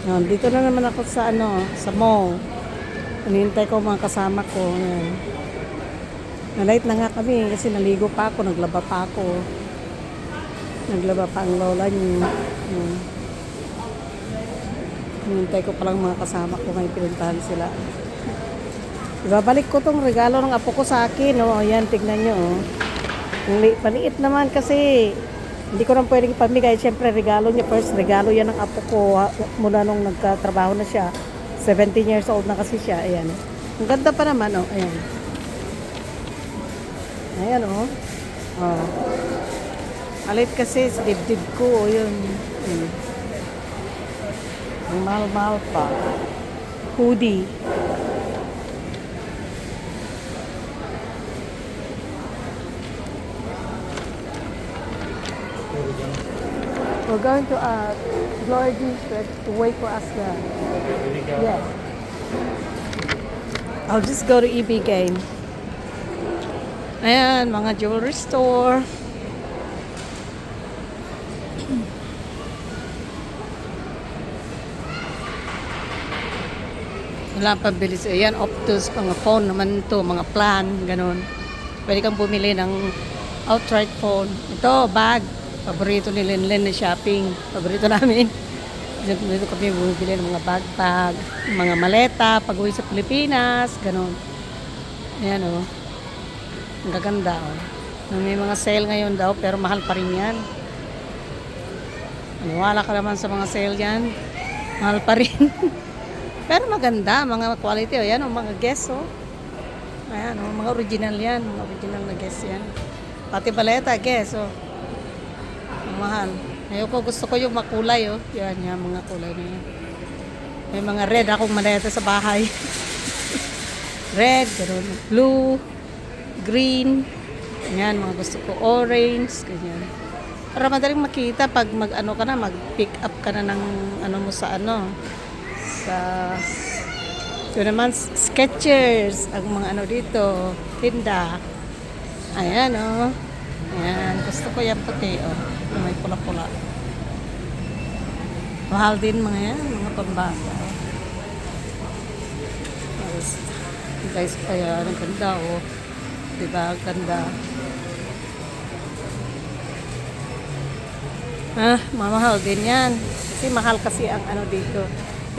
Yan, dito na naman ako sa sa mall. Hinihintay ko mga kasama ko. Yan. Na-late na nga kami kasi naligo pa ako, naglaba pa ako. Naglaba pa ang lola niyo. Yan. Hinihintay ko palang mga kasama ko ngayon pinuntahan sila. Ibabalik ko tong regalo ng apo ko sa akin. Oh. Ayan, tignan nyo. Oh. Paliit naman kasi hindi ko nang pwedeng ipamigay. Siyempre, regalo niya first. Regalo yan ng apo ko mula nung nagkatrabaho na siya. 17 years old na kasi siya. Ayan. Ang ganda pa naman. Oh. Ayan. Ayan, oh. Oh. Alit kasi sa dibdib ko. Oh, yun. Ang mahal-mahal pa. Hoodie. We're going to Glory District to wait for us there. Yes. I'll just go to EB Game. Ayan, mga jewelry store. Wala pa bilis. Ayan, Optus, mga phone naman to, mga plan, ganun. Pwede kang bumili ng outright phone. Ito, bag. Paborito ni Lenlen na shopping. Paborito namin. Dito kami bumibili ng mga bag, mga maleta, pag-uwi sa Pilipinas, gano'n. Ayan o. Ang gaganda o. May mga sale ngayon daw, pero mahal pa rin yan. Wala ka naman sa mga sale yan. Mahal pa rin. Pero maganda, mga quality o. Ayan o, mga guess o. Ayan o, mga original yan. Mga original na guess yan. Pati baleta, guess o. Mahal. Ayoko, gusto ko yung makulay, oh. Yan, mga kulay na yan. May mga red akong maleta sa bahay. Red, gano'n. Blue, green. Yan, mga gusto ko. Orange, ganyan. Para madaling makita pag mag-ano ka na, mag-pick up ka na ng ano mo sa sa ito naman, Skechers. Ang mga ano dito, tinda. Ayan, oh. Ayan, gusto ko yan puti, oh. May pula-pula. Mahal din mga yan, mga pambata. Guys, kaya ang ganda, oh. Diba, ang ganda. Mamahal din yan. Kasi mahal kasi ang ano dito.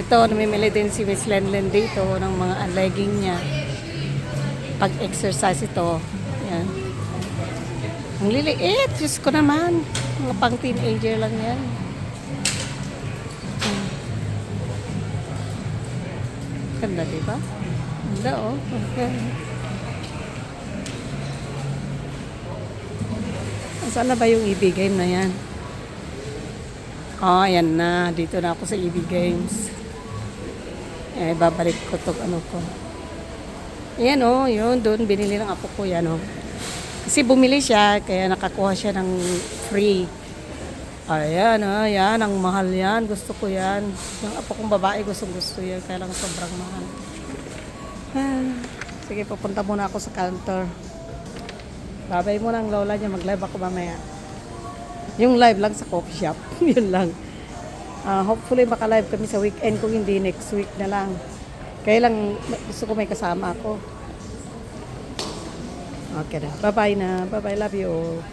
Ito, namimili din si Miss Lenlen dito ng mga legging niya. Pag-exercise ito. Yan. Ang liliit, Diyos ko naman. Mga pang teenager lang yan. Ganda, diba? Ganda, oh. Okay. Saan na ba yung EB game na yan? Oh, ayan na. Dito na ako sa EB Games. Babalik ko to ano ko. Ayan, oh. Yun, doon binili ng apo ko yan, oh. Kasi bumili siya, kaya nakakuha siya ng free. Ayan, yan, ang mahal yan. Gusto ko yan. Yung apo kong babae, gusto yan. Kaya lang sobrang mahal. Sige, pupunta muna ako sa counter. Babay muna ang lola niya. Mag-live ako mamaya. Yung live lang sa coffee shop. Yun lang. Hopefully maka-live kami sa weekend. Kung hindi, next week na lang. Kaya lang, gusto ko may kasama ako. Okay na. Bye-bye na. Bye-bye. Love you all.